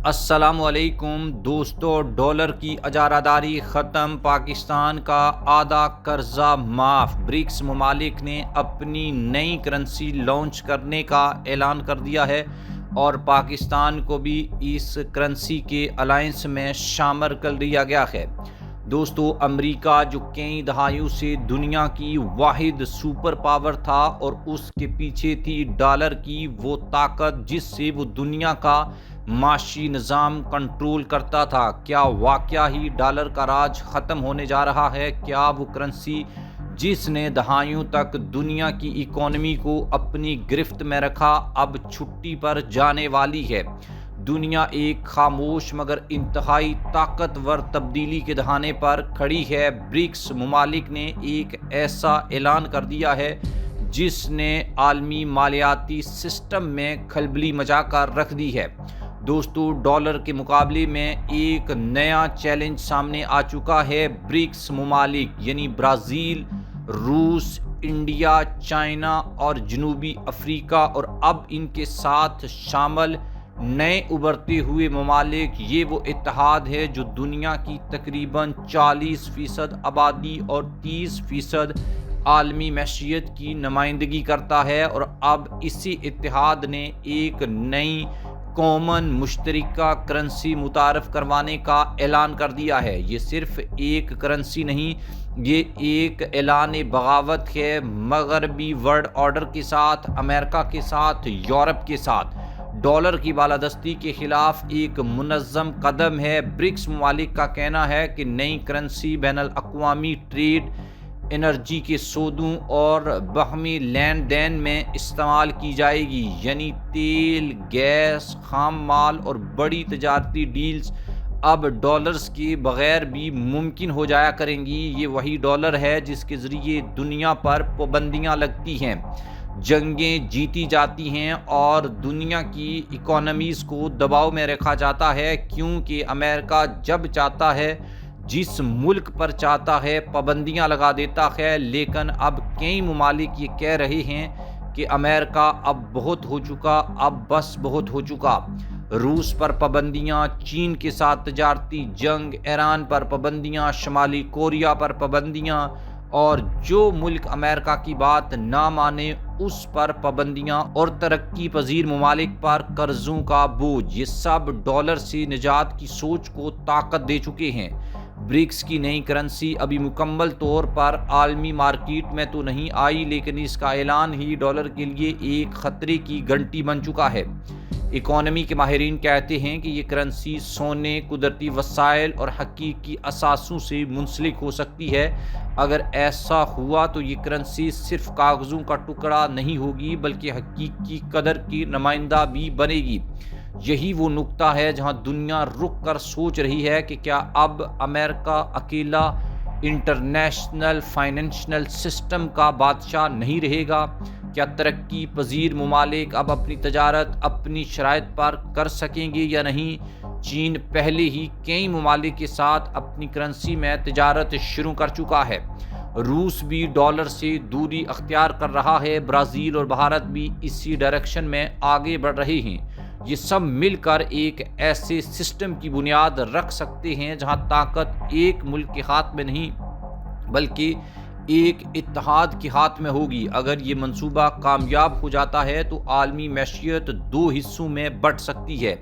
السلام علیکم دوستو، ڈالر کی اجارہ داری ختم، پاکستان کا آدھا قرضہ معاف۔ برکس ممالک نے اپنی نئی کرنسی لانچ کرنے کا اعلان کر دیا ہے اور پاکستان کو بھی اس کرنسی کے الائنس میں شامل کر لیا گیا ہے۔ دوستو، امریکہ جو کئی دہائیوں سے دنیا کی واحد سپر پاور تھا اور اس کے پیچھے تھی ڈالر کی وہ طاقت جس سے وہ دنیا کا معاشی نظام کنٹرول کرتا تھا، کیا واقعہ ہی ڈالر کا راج ختم ہونے جا رہا ہے؟ کیا وہ کرنسی جس نے دہائیوں تک دنیا کی اکانومی کو اپنی گرفت میں رکھا اب چھٹی پر جانے والی ہے؟ دنیا ایک خاموش مگر انتہائی طاقتور تبدیلی کے دہانے پر کھڑی ہے۔ برکس ممالک نے ایک ایسا اعلان کر دیا ہے جس نے عالمی مالیاتی سسٹم میں کھلبلی مچا کر رکھ دی ہے۔ دوستو، ڈالر کے مقابلے میں ایک نیا چیلنج سامنے آ چکا ہے۔ برکس ممالک یعنی برازیل، روس، انڈیا، چائنا اور جنوبی افریقہ اور اب ان کے ساتھ شامل نئے ابھرتے ہوئے ممالک، یہ وہ اتحاد ہے جو دنیا کی تقریباً 40% آبادی اور 30% عالمی معیشت کی نمائندگی کرتا ہے، اور اب اسی اتحاد نے ایک نئی کامن مشترکہ کرنسی متعارف کروانے کا اعلان کر دیا ہے۔ یہ صرف ایک کرنسی نہیں، یہ ایک اعلان بغاوت ہے، مغربی ورلڈ آرڈر کے ساتھ، امریکہ کے ساتھ، یورپ کے ساتھ۔ ڈالر کی بالادستی کے خلاف ایک منظم قدم ہے۔ برکس ممالک کا کہنا ہے کہ نئی کرنسی بین الاقوامی ٹریڈ، انرجی کے سودوں اور باہمی لین دین میں استعمال کی جائے گی، یعنی تیل، گیس، خام مال اور بڑی تجارتی ڈیلز اب ڈالرز کے بغیر بھی ممکن ہو جایا کریں گی۔ یہ وہی ڈالر ہے جس کے ذریعے دنیا پر پابندیاں لگتی ہیں، جنگیں جیتی جاتی ہیں اور دنیا کی اکانومیز کو دباؤ میں رکھا جاتا ہے، کیونکہ امریکہ جب چاہتا ہے، جس ملک پر چاہتا ہے، پابندیاں لگا دیتا ہے۔ لیکن اب کئی ممالک یہ کہہ رہے ہیں کہ امریکہ اب بہت ہو چکا، اب بس بہت ہو چکا۔ روس پر پابندیاں، چین کے ساتھ تجارتی جنگ، ایران پر پابندیاں، شمالی کوریا پر پابندیاں، اور جو ملک امریکہ کی بات نہ مانے اس پر پابندیاں، اور ترقی پذیر ممالک پر قرضوں کا بوجھ، یہ سب ڈالر سے نجات کی سوچ کو طاقت دے چکے ہیں۔ برکس کی نئی کرنسی ابھی مکمل طور پر عالمی مارکیٹ میں تو نہیں آئی، لیکن اس کا اعلان ہی ڈالر کے لیے ایک خطرے کی گھنٹی بن چکا ہے۔ اکانومی کے ماہرین کہتے ہیں کہ یہ کرنسی سونے، قدرتی وسائل اور حقیقی اثاثوں سے منسلک ہو سکتی ہے۔ اگر ایسا ہوا تو یہ کرنسی صرف کاغذوں کا ٹکڑا نہیں ہوگی بلکہ حقیقی قدر کی نمائندہ بھی بنے گی۔ یہی وہ نقطہ ہے جہاں دنیا رک کر سوچ رہی ہے کہ کیا اب امریکہ اکیلا انٹرنیشنل فائنینشل سسٹم کا بادشاہ نہیں رہے گا؟ کیا ترقی پذیر ممالک اب اپنی تجارت اپنی شرائط پر کر سکیں گے یا نہیں؟ چین پہلے ہی کئی ممالک کے ساتھ اپنی کرنسی میں تجارت شروع کر چکا ہے۔ روس بھی ڈالر سے دوری اختیار کر رہا ہے، برازیل اور بھارت بھی اسی ڈائریکشن میں آگے بڑھ رہے ہیں۔ یہ سب مل کر ایک ایسے سسٹم کی بنیاد رکھ سکتے ہیں جہاں طاقت ایک ملک کے ہاتھ میں نہیں بلکہ ایک اتحاد کے ہاتھ میں ہوگی۔ اگر یہ منصوبہ کامیاب ہو جاتا ہے تو عالمی معیشت دو حصوں میں بٹ سکتی ہے،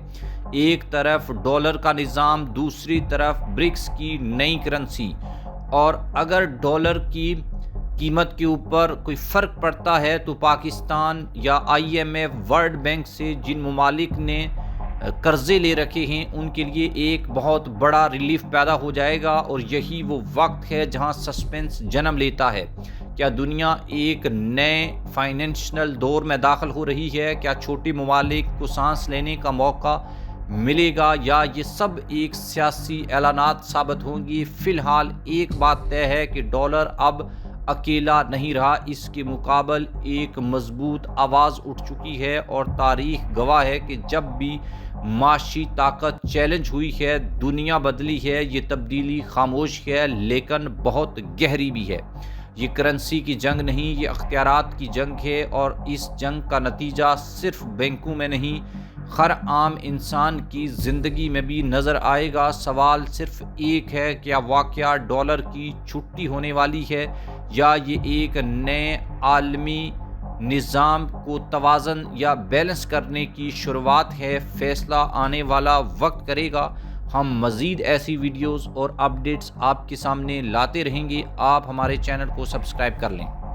ایک طرف ڈالر کا نظام، دوسری طرف برکس کی نئی کرنسی۔ اور اگر ڈالر کی قیمت کے اوپر کوئی فرق پڑتا ہے تو پاکستان یا IMF، ورلڈ بینک سے جن ممالک نے قرضے لے رکھے ہیں ان کے لیے ایک بہت بڑا ریلیف پیدا ہو جائے گا، اور یہی وہ وقت ہے جہاں سسپنس جنم لیتا ہے۔ کیا دنیا ایک نئے فائنینشل دور میں داخل ہو رہی ہے؟ کیا چھوٹے ممالک کو سانس لینے کا موقع ملے گا یا یہ سب ایک سیاسی اعلانات ثابت ہوں گی؟ فی الحال ایک بات طے ہے کہ ڈالر اب اکیلا نہیں رہا، اس کے مقابل ایک مضبوط آواز اٹھ چکی ہے، اور تاریخ گواہ ہے کہ جب بھی معاشی طاقت چیلنج ہوئی ہے، دنیا بدلی ہے۔ یہ تبدیلی خاموش ہے لیکن بہت گہری بھی ہے۔ یہ کرنسی کی جنگ نہیں، یہ اختیارات کی جنگ ہے، اور اس جنگ کا نتیجہ صرف بینکوں میں نہیں، ہر عام انسان کی زندگی میں بھی نظر آئے گا۔ سوال صرف ایک ہے، کیا واقعہ ڈالر کی چھٹی ہونے والی ہے یا یہ ایک نئے عالمی نظام کو توازن یا بیلنس کرنے کی شروعات ہے؟ فیصلہ آنے والا وقت کرے گا۔ ہم مزید ایسی ویڈیوز اور اپڈیٹس آپ کے سامنے لاتے رہیں گے۔ آپ ہمارے چینل کو سبسکرائب کر لیں۔